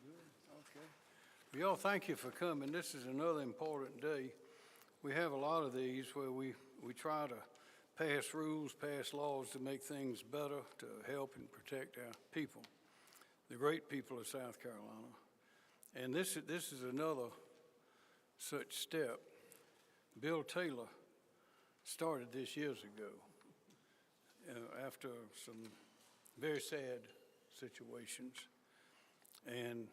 Okay. Well, y'all, thank you for coming. This is another important day. We have a lot of these where we try to pass rules, pass laws to make things better, to help and protect our people, the great people of South Carolina. And this is another such step. Bill Taylor started this years ago after some very sad situations. And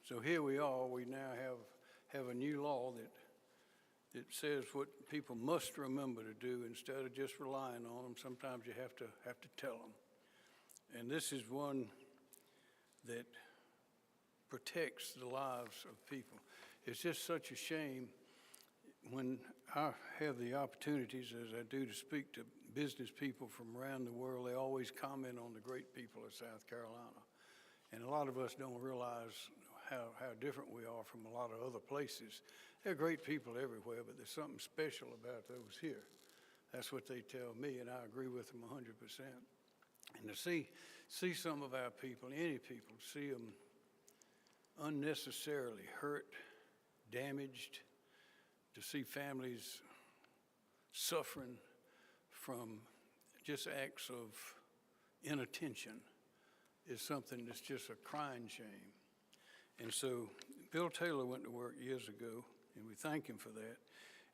so here we are. We now have a new law that says what people must remember to do instead of just relying on them. Sometimes you have to tell them. And this is one that protects the lives of people. It's just such a shame when I have the opportunities, as I do, to speak to business people from around the world. They always comment on the great people of South Carolina. And a lot of us don't realize how different we are from a lot of other places. There are great people everywhere, but there's something special about those here. That's what they tell me, and I agree with them 100%. And to see some of our people, any people, see them unnecessarily hurt, damaged, to see families suffering from just acts of inattention is something that's just a crying shame. And so Bill Taylor went to work years ago, and we thank him for that.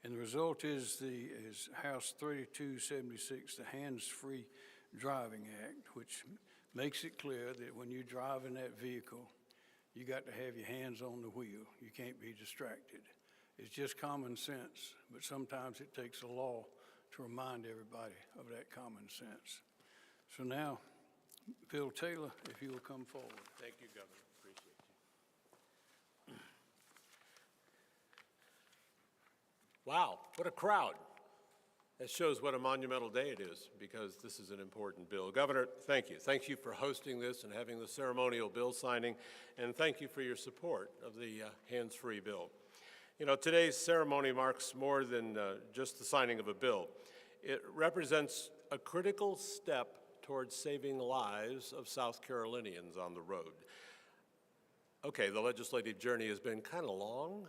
And the result is House 3276, the Hands-Free Driving Act, which makes it clear that when you drive in that vehicle, you got to have your hands on the wheel. You can't be distracted. It's just common sense, but sometimes it takes a law to remind everybody of that common sense. So now, Bill Taylor, if you will come forward. Thank you, Governor. Appreciate you. Wow, what a crowd. That shows what a monumental day it is, because this is an important bill. Governor, thank you. Thank you for hosting this and having the ceremonial bill signing, and thank you for your support of the hands-free bill. You know, today's ceremony marks more than just the signing of a bill. It represents a critical step towards saving lives of South Carolinians on the road. Okay, the legislative journey has been kind of long.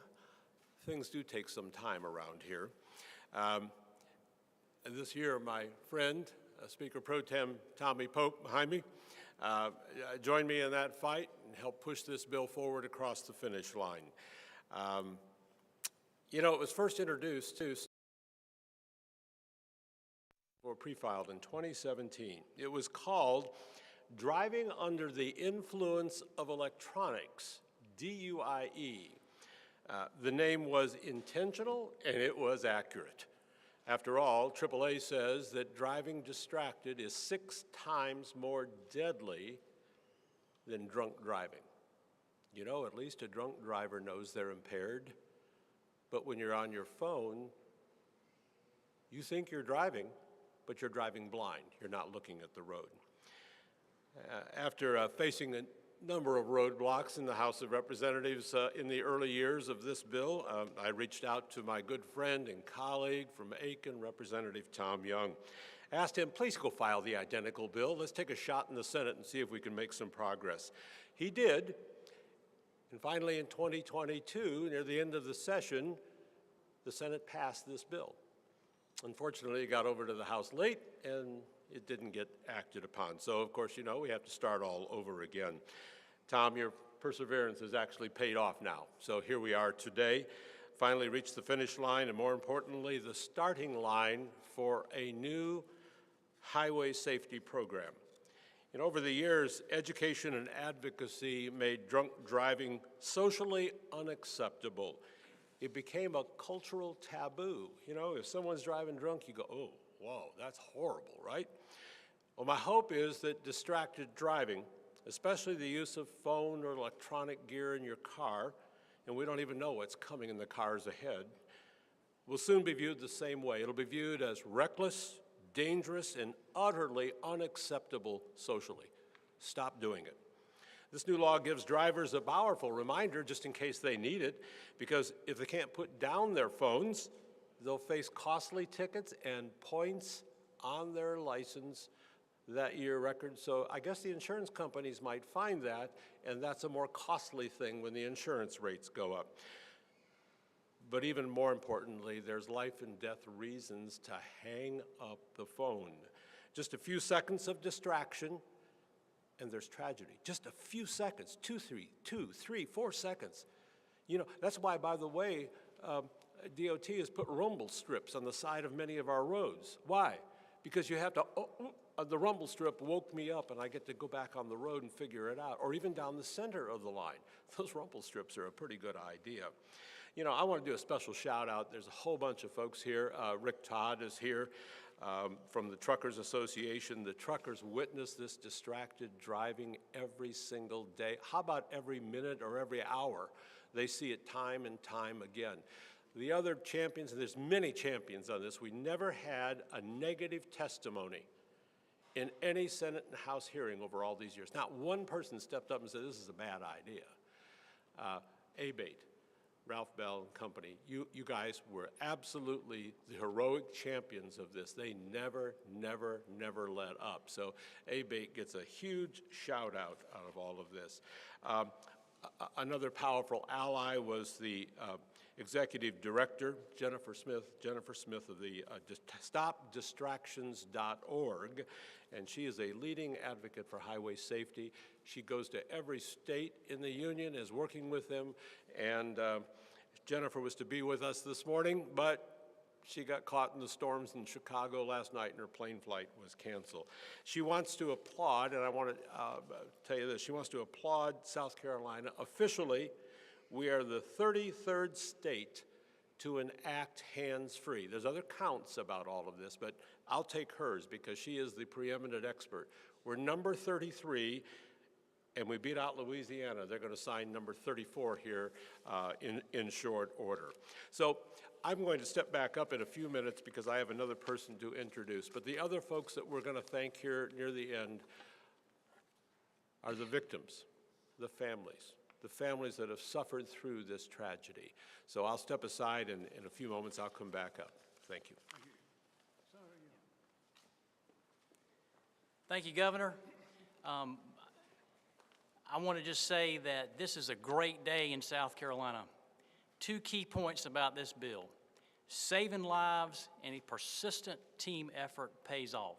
Things do take some time around here. This year, my friend, Speaker Pro Tem Tommy Pope behind me, joined me in that fight and helped push this bill forward across the finish line. You know, it was first introduced or pre-filed in 2017. It was called Driving Under the Influence of Electronics, DUIE. The name was intentional and it was accurate. After all, AAA says that driving distracted is 6 times more deadly than drunk driving. You know, at least a drunk driver knows they're impaired. But when you're on your phone, you think you're driving, but you're driving blind. You're not looking at the road. After facing a number of roadblocks in the House of Representatives in the early years of this bill, I reached out to my good friend and colleague from Aiken, Representative Tom Young. Asked him, please go file the identical bill. Let's take a shot in the Senate and see if we can make some progress. He did. And finally, in 2022, near the end of the session, the Senate passed this bill. Unfortunately, it got over to the House late, and it didn't get acted upon. So, of course, you know, we have to start all over again. Tom, your perseverance has actually paid off now. So here we are today, finally reached the finish line, and more importantly, the starting line for a new highway safety program. And over the years, education and advocacy made drunk driving socially unacceptable. It became a cultural taboo. You know, if someone's driving drunk, you go, oh, whoa, that's horrible, right? Well, my hope is that distracted driving, especially the use of phone or electronic gear in your car, and we don't even know what's coming in the cars ahead, will soon be viewed the same way. It'll be viewed as reckless, dangerous, and utterly unacceptable socially. Stop doing it. This new law gives drivers a powerful reminder just in case they need it, because if they can't put down their phones, they'll face costly tickets and points on their license that year record. So I guess the insurance companies might find that, and that's a more costly thing when the insurance rates go up. But even more importantly, there's life and death reasons to hang up the phone. Just a few seconds of distraction, and there's tragedy. Just a few seconds, 2, 3, 4 seconds. You know, that's why, by the way, DOT has put rumble strips on the side of many of our roads. Why? Because you have to, the rumble strip woke me up and I get to go back on the road and figure it out, or even down the center of the line. Those rumble strips are a pretty good idea. You know, I want to do a special shout out. There's a whole bunch of folks here. Rick Todd is here from the Truckers Association. The truckers witness this distracted driving every single day. How about every minute or every hour? They see it time and time again. The other champions, and there's many champions on this, we never had a negative testimony in any Senate and House hearing over all these years. Not one person stepped up and said, this is a bad idea. ABATE, Ralph Bell and company, you guys were absolutely the heroic champions of this. They never let up. So ABATE gets a huge shout out of all of this. Another powerful ally was the executive director, Jennifer Smith of the StopDistractions.org, and she is a leading advocate for highway safety. She goes to every state in the union, is working with them, and Jennifer was to be with us this morning, but she got caught in the storms in Chicago last night and her plane flight was canceled. She wants to applaud, and I want to tell you this, she wants to applaud South Carolina. Officially, we are the 33rd state to enact hands-free. There's other counts about all of this, but I'll take hers because she is the preeminent expert. We're number 33, and we beat out Louisiana. They're going to sign number 34 here in short order. So I'm going to step back up in a few minutes because I have another person to introduce. But the other folks that we're going to thank here near the end are the victims, the families that have suffered through this tragedy. So I'll step aside, and in a few moments I'll come back up. Thank you. Thank you, Governor. I want to just say that this is a great day in South Carolina. Two key points about this bill. Saving lives and a persistent team effort pays off.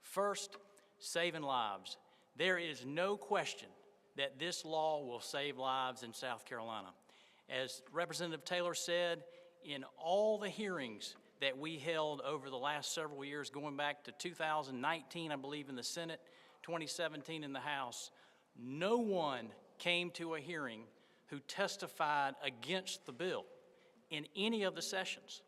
First, saving lives. There is no question that this law will save lives in South Carolina. As Representative Taylor said, in all the hearings that we held over the last several years, going back to 2019, I believe, in the Senate, 2017 in the House, no one came to a hearing who testified against the bill in any of the sessions.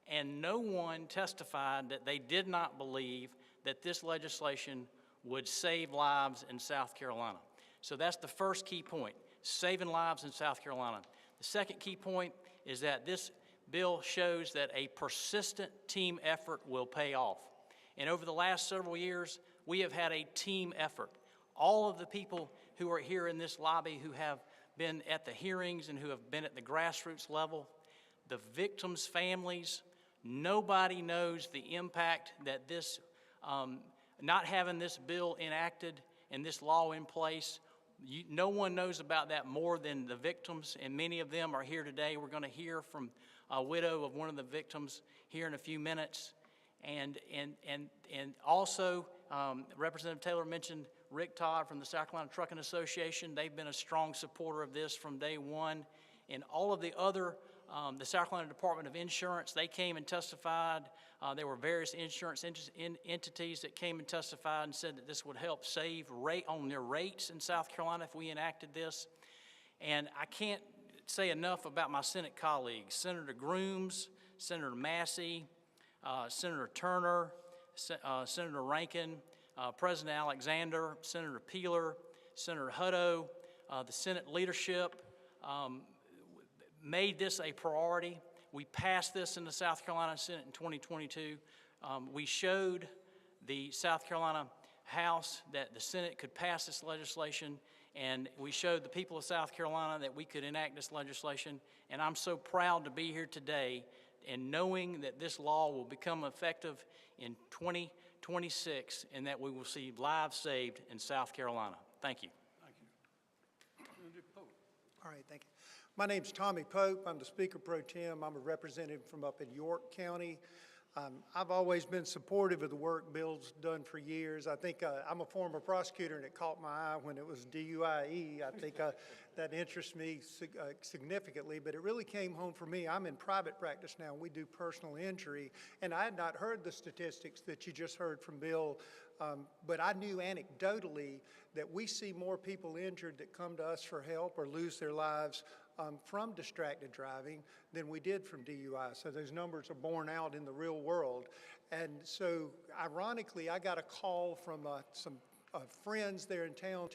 And no one testified that they did not believe that this legislation would save lives in South Carolina. So that's the first key point, saving lives in South Carolina. The second key point is that this bill shows that a persistent team effort will pay off. And over the last several years, we have had a team effort. All of the people who are here in this lobby who have been at the hearings and who have been at the grassroots level, the victims' families, nobody knows the impact that this, not having this bill enacted and this law in place, no one knows about that more than the victims, and many of them are here today. We're going to hear from a widow of one of the victims here in a few minutes. And also, Representative Taylor mentioned Rick Todd from the South Carolina Trucking Association. They've been a strong supporter of this from day one. And all of the other, the South Carolina Department of Insurance, they came and testified. There were various insurance entities that came and testified and said that this would help save on their rates in South Carolina if we enacted this. And I can't say enough about my Senate colleagues, Senator Grooms, Senator Massey, Senator Turner, Senator Rankin, President Alexander, Senator Peeler, Senator Hutto, the Senate leadership made this a priority. We passed this in the South Carolina Senate in 2022. We showed the South Carolina House that the Senate could pass this legislation, and we showed the people of South Carolina that we could enact this legislation. And I'm so proud to be here today and knowing that this law will become effective in 2022 26, and that we will see lives saved in South Carolina. Thank you. Thank you. Senator Pope. All right, thank you. My name's Tommy Pope. I'm the Speaker Pro Tem. I'm a representative from up in York County. I've always been supportive of the work Bill's done for years. I think I'm a former prosecutor, and it caught my eye when it was DUIE. I think that interests me significantly, but it really came home for me. I'm in private practice now. We do personal injury, and I had not heard the statistics that you just heard from Bill, but I knew anecdotally that we see more people injured that come to us for help or lose their lives from distracted driving than we did from DUI. So those numbers are borne out in the real world. And so ironically, I got a call from some friends there in town.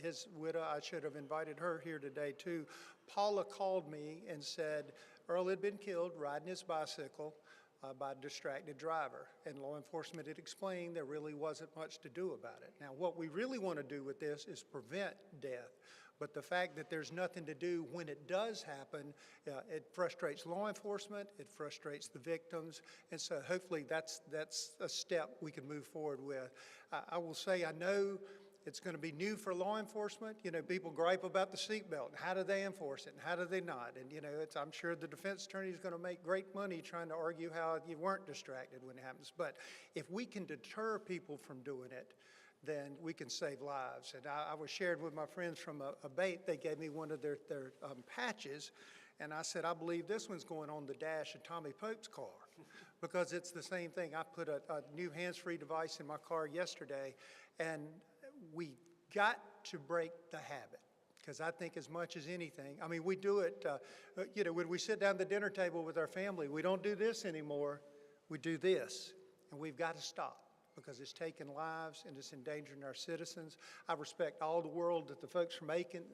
His widow, I should have invited her here today too. Paula called me and said Earl had been killed riding his bicycle by a distracted driver. And law enforcement had explained there really wasn't much to do about it. Now, what we really want to do with this is prevent death. But the fact that there's nothing to do when it does happen, it frustrates law enforcement, it frustrates the victims, and so hopefully that's a step we can move forward with. I will say I know it's going to be new for law enforcement. You know, people gripe about the seatbelt, and how do they enforce it, and how do they not? And, you know, I'm sure the defense attorney is going to make great money trying to argue how you weren't distracted when it happens. But if we can deter people from doing it, then we can save lives. And I was shared with my friends from Abate. They gave me one of their patches, and I said, I believe this one's going on the dash of Tommy Pope's car because it's the same thing. I put a new hands-free device in my car yesterday, and we got to break the habit, because I think as much as anything, I mean, we do it, you know, when we sit down at the dinner table with our family, we don't do this anymore, we do this, and we've got to stop because it's taking lives and it's endangering our citizens. I respect all the world that the folks from Aiken,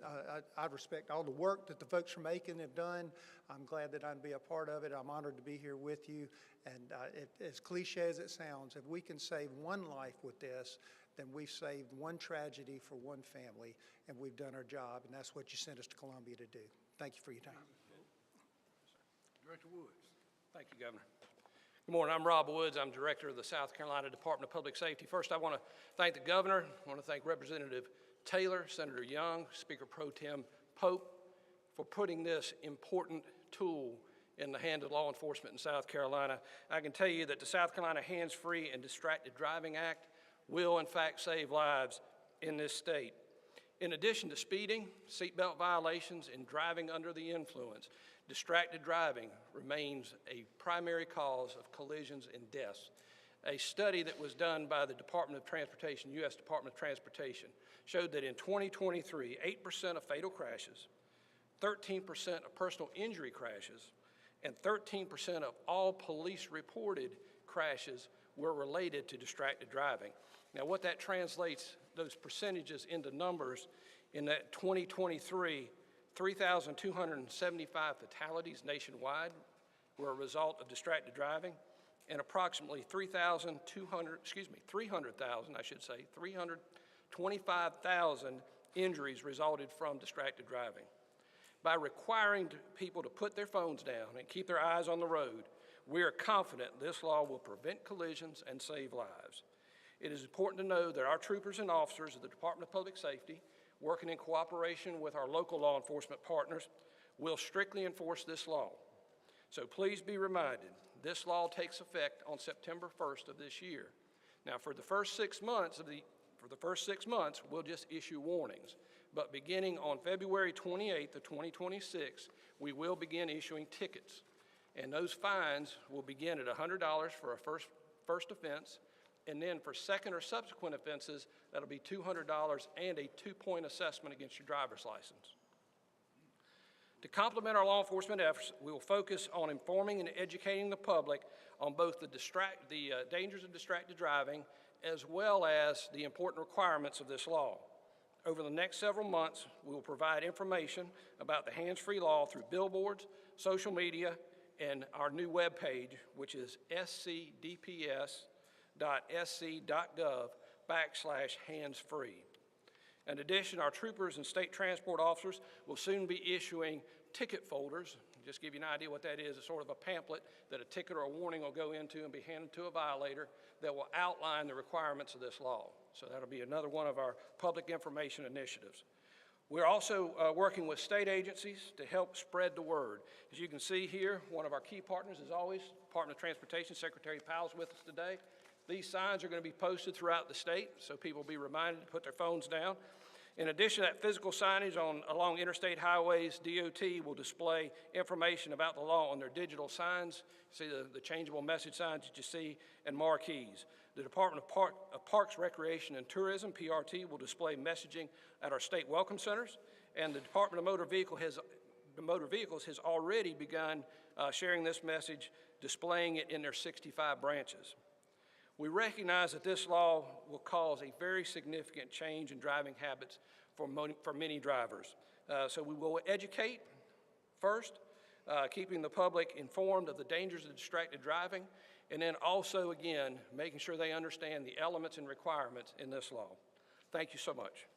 I respect all the work that the folks from Aiken have done. I'm glad that I can be a part of it. I'm honored to be here with you, and as cliche as it sounds, if we can save one life with this, then we've saved one tragedy for one family, and we've done our job, and that's what you sent us to Columbia to do. Thank you for your time. Director Woods. Thank you, Governor. Good morning. I'm Rob Woods. I'm Director of the South Carolina Department of Public Safety. First, I want to thank the Governor. I want to thank Representative Taylor, Senator Young, Speaker Pro Tem Pope for putting this important tool in the hands of law enforcement in South Carolina. I can tell you that the South Carolina Hands-Free and Distracted Driving Act will, in fact, save lives in this state. In addition to speeding, seatbelt violations, and driving under the influence, distracted driving remains a primary cause of collisions and deaths. A study that was done by the Department of Transportation, U.S. Department of Transportation, showed that in 2023, 8% of fatal crashes, 13% of personal injury crashes, and 13% of all police-reported crashes were related to distracted driving. Now, what that translates, those percentages into numbers, in that 2023, 3,275 fatalities nationwide were a result of distracted driving, and approximately 325,000 injuries resulted from distracted driving. By requiring people to put their phones down and keep their eyes on the road, we are confident this law will prevent collisions and save lives. It is important to know that our troopers and officers of the Department of Public Safety, working in cooperation with our local law enforcement partners, will strictly enforce this law. So please be reminded, this law takes effect on September 1st of this year. Now, for the first 6 months, we'll just issue warnings. But beginning on February 28th of 2026, we will begin issuing tickets. And those fines will begin at $100 for a first offense, and then for second or subsequent offenses, that'll be $200 and a 2-point assessment against your driver's license. To complement our law enforcement efforts, we will focus on informing and educating the public on both the dangers of distracted driving as well as the important requirements of this law. Over the next several months, we will provide information about the hands-free law through billboards, social media, and our new webpage, which is scdps.sc.gov/handsfree. In addition, our troopers and state transport officers will soon be issuing ticket folders, Just give you an idea what that is. It's sort of a pamphlet that a ticket or a warning will go into and be handed to a violator that will outline the requirements of this law. So that'll be another one of our public information initiatives. We're also working with state agencies to help spread the word. As you can see here, one of our key partners is always Department of Transportation. Secretary Powell's with us today. These signs are going to be posted throughout the state, so people will be reminded to put their phones down. In addition to that physical signage along interstate highways, DOT will display information about the law on their digital signs. See the changeable message signs that you see, and marquees. The Department of Parks, Recreation, and Tourism, PRT, will display messaging at our state welcome centers, and the Department of Motor Vehicles has already begun sharing this message, displaying it in their 65 branches. We recognize that this law will cause a very significant change in driving habits for many drivers. So we will educate first, keeping the public informed of the dangers of distracted driving, and then also, again, making sure they understand the elements and requirements in this law. Thank you so much.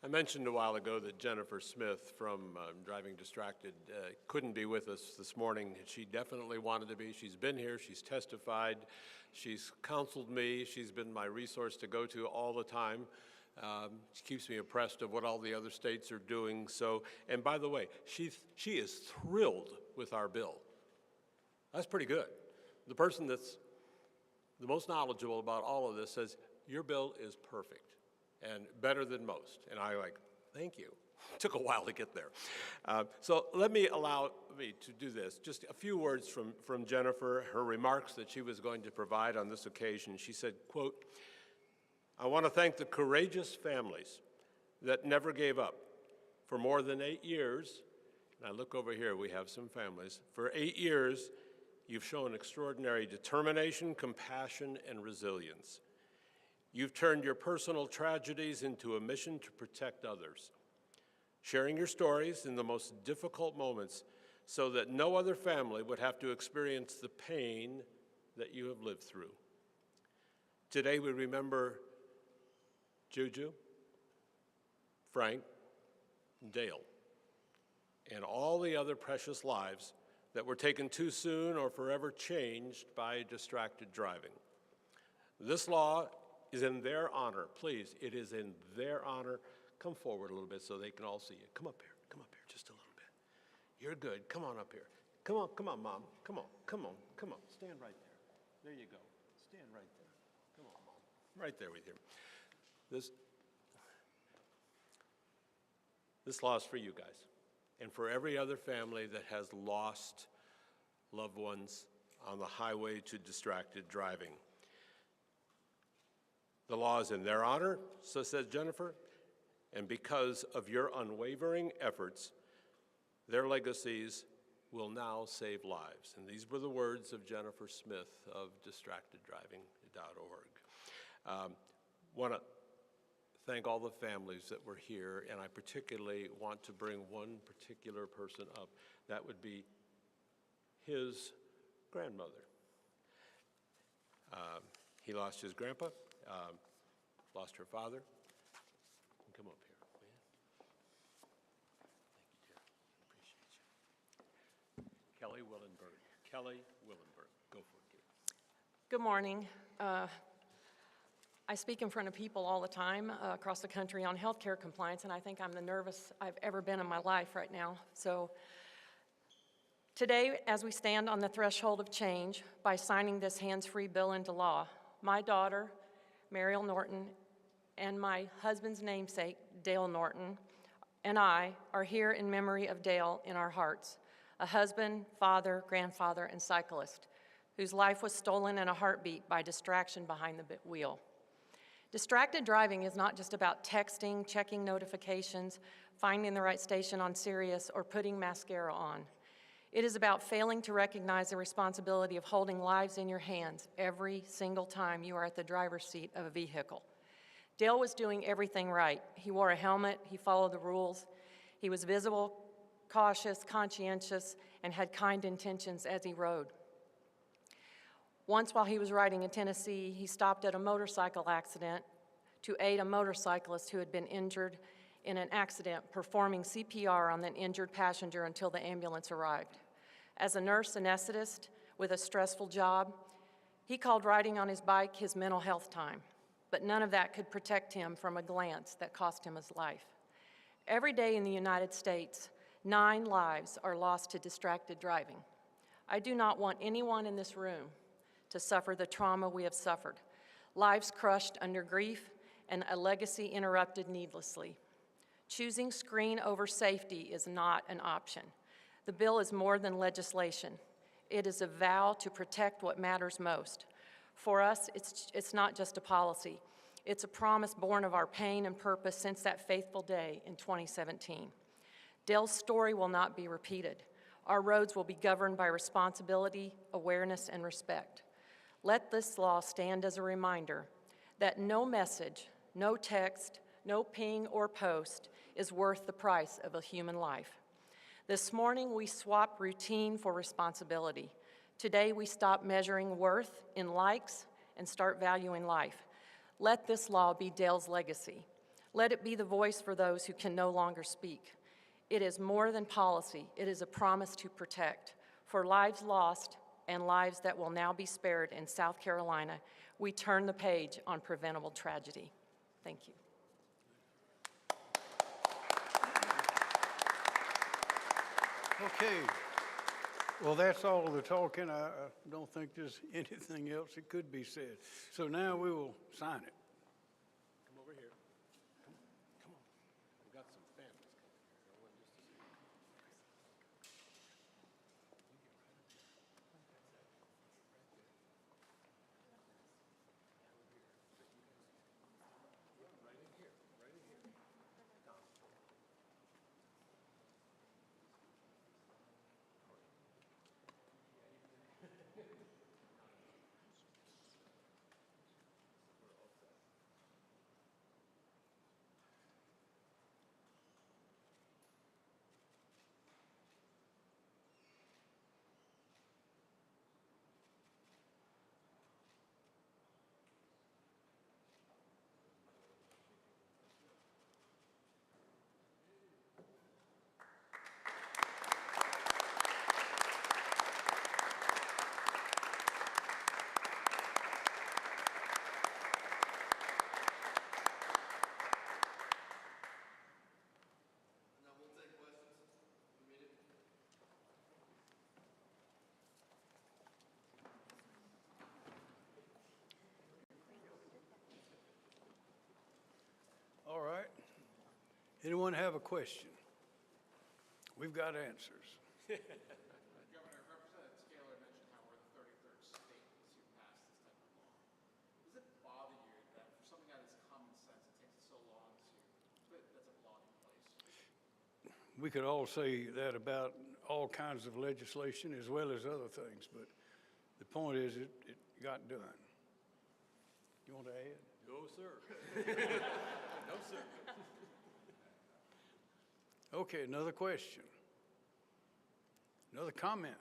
I mentioned a while ago that Jennifer Smith from Driving Distracted couldn't be with us this morning. She definitely wanted to be. She's been here, she's testified, she's counseled me, she's been my resource to go to all the time. She keeps me abreast of what all the other states are doing. So, and by the way, she is thrilled with our bill. That's pretty good. The person that's the most knowledgeable about all of this says, your bill is perfect and better than most. And I like, thank you. It took a while to get there. So allow me to do this. Just a few words from Jennifer, her remarks that she was going to provide on this occasion. She said, quote, I want to thank the courageous families that never gave up. For more than 8 years, and I look over here, we have some families. For 8 years, you've shown extraordinary determination, compassion, and resilience. You've turned your personal tragedies into a mission to protect others, sharing your stories in the most difficult moments so that no other family would have to experience the pain that you have lived through. Today we remember Juju, Frank, Dale, and all the other precious lives that were taken too soon or forever changed by distracted driving. This law is in their honor. Please, it is in their honor. Come forward a little bit so they can all see you. Come up here just a little bit. You're good, come on up here. Come on, Mom, come on. Stand right there. There you go, stand right there. Come on, Mom, right there with you. This law is for you guys and for every other family that has lost loved ones on the highway to distracted driving. The law is in their honor, so says Jennifer, and because of your unwavering efforts, their legacies will now save lives. And these were the words of Jennifer Smith of DistractedDriving.org. Want to thank all the families that were here, and I particularly want to bring one particular person up. That would be his grandmother. He lost his grandpa. Lost her father. Come up here, will you? Thank you, dear. Appreciate you. Kelly Willenberg. Kelly Willenberg. Go for it, dear. Good morning. I speak in front of people all the time across the country on healthcare compliance, and I think I'm the nervous I've ever been in my life right now. So today, as we stand on the threshold of change by signing this hands-free bill into law, my daughter, Mariel Norton, and my husband's namesake, Dale Norton, and I are here in memory of Dale in our hearts, a husband, father, grandfather, and cyclist whose life was stolen in a heartbeat by distraction behind the wheel. Distracted driving is not just about texting, checking notifications, finding the right station on Sirius, or putting mascara on. It is about failing to recognize the responsibility of holding lives in your hands every single time you are at the driver's seat of a vehicle. Dale was doing everything right. He wore a helmet, he followed the rules, he was visible, cautious, conscientious, and had kind intentions as he rode. Once while he was riding in Tennessee, he stopped at a motorcycle accident to aid a motorcyclist who had been injured in an accident, performing CPR on the injured passenger until the ambulance arrived. As a nurse anesthetist with a stressful job, he called riding on his bike his mental health time, but none of that could protect him from a glance that cost him his life. Every day in the United States, 9 lives are lost to distracted driving. I do not want anyone in this room to suffer the trauma we have suffered, lives crushed under grief and a legacy interrupted needlessly. Choosing screen over safety is not an option. The bill is more than legislation. It is a vow to protect what matters most. For us, it's not just a policy. It's a promise born of our pain and purpose since that faithful day in 2017. Dale's story will not be repeated. Our roads will be governed by responsibility, awareness, and respect. Let this law stand as a reminder that no message, no text, no ping or post is worth the price of a human life. This morning, we swap routine for responsibility. Today, we stop measuring worth in likes and start valuing life. Let this law be Dale's legacy. Let it be the voice for those who can no longer speak. It is more than policy. It is a promise to protect. For lives lost and lives that will now be spared in South Carolina, we turn the page on preventable tragedy. Thank you. Okay. Well, that's all the talking. I don't think there's anything else that could be said. So now we will sign it. Come over here. Come on. We've got some families coming here. Hold on just a second. All right. Anyone have a question? We've got answers. Governor, Representative Taylor mentioned how we're the 33rd state to pass this type of law. Does it bother you that for something that is common sense, it takes so long to put that's a law in place? We could all say that about all kinds of legislation as well as other things, but the point is it got done. You want to add? No, sir. No, sir. Okay, another question. Another comment.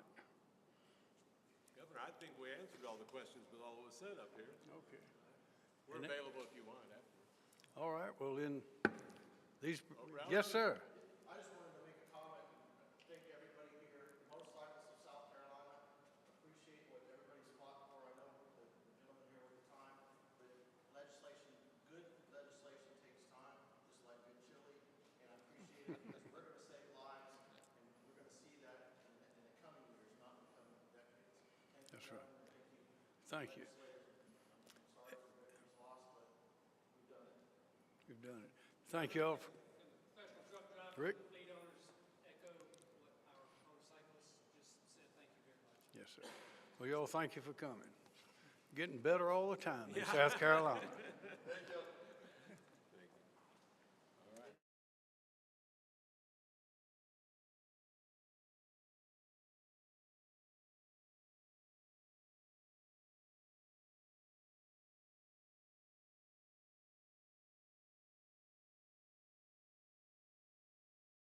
Governor, I think we answered all the questions with all that was said up here. Okay. We're available if you want after. All right, well then, these, Ralph? yes, sir. I just wanted to make a comment and thank everybody here, motorcyclists of South Carolina. Appreciate what everybody's fought for. I know the gentleman here over time, but legislation, good legislation takes time, just like good chili. And I appreciate it because we're going to save lives and we're going to see that in the coming years, not in the coming decades. That's right. Thank you. I'm sorry for everybody's lost, but we've done it. You've done it. Thank you all. Professional truck driver, Rick? fleet owners echo what our motorcyclists just said. Thank you very much. Yes, sir. Well, y'all, thank you for coming. Getting better all the time in South Carolina.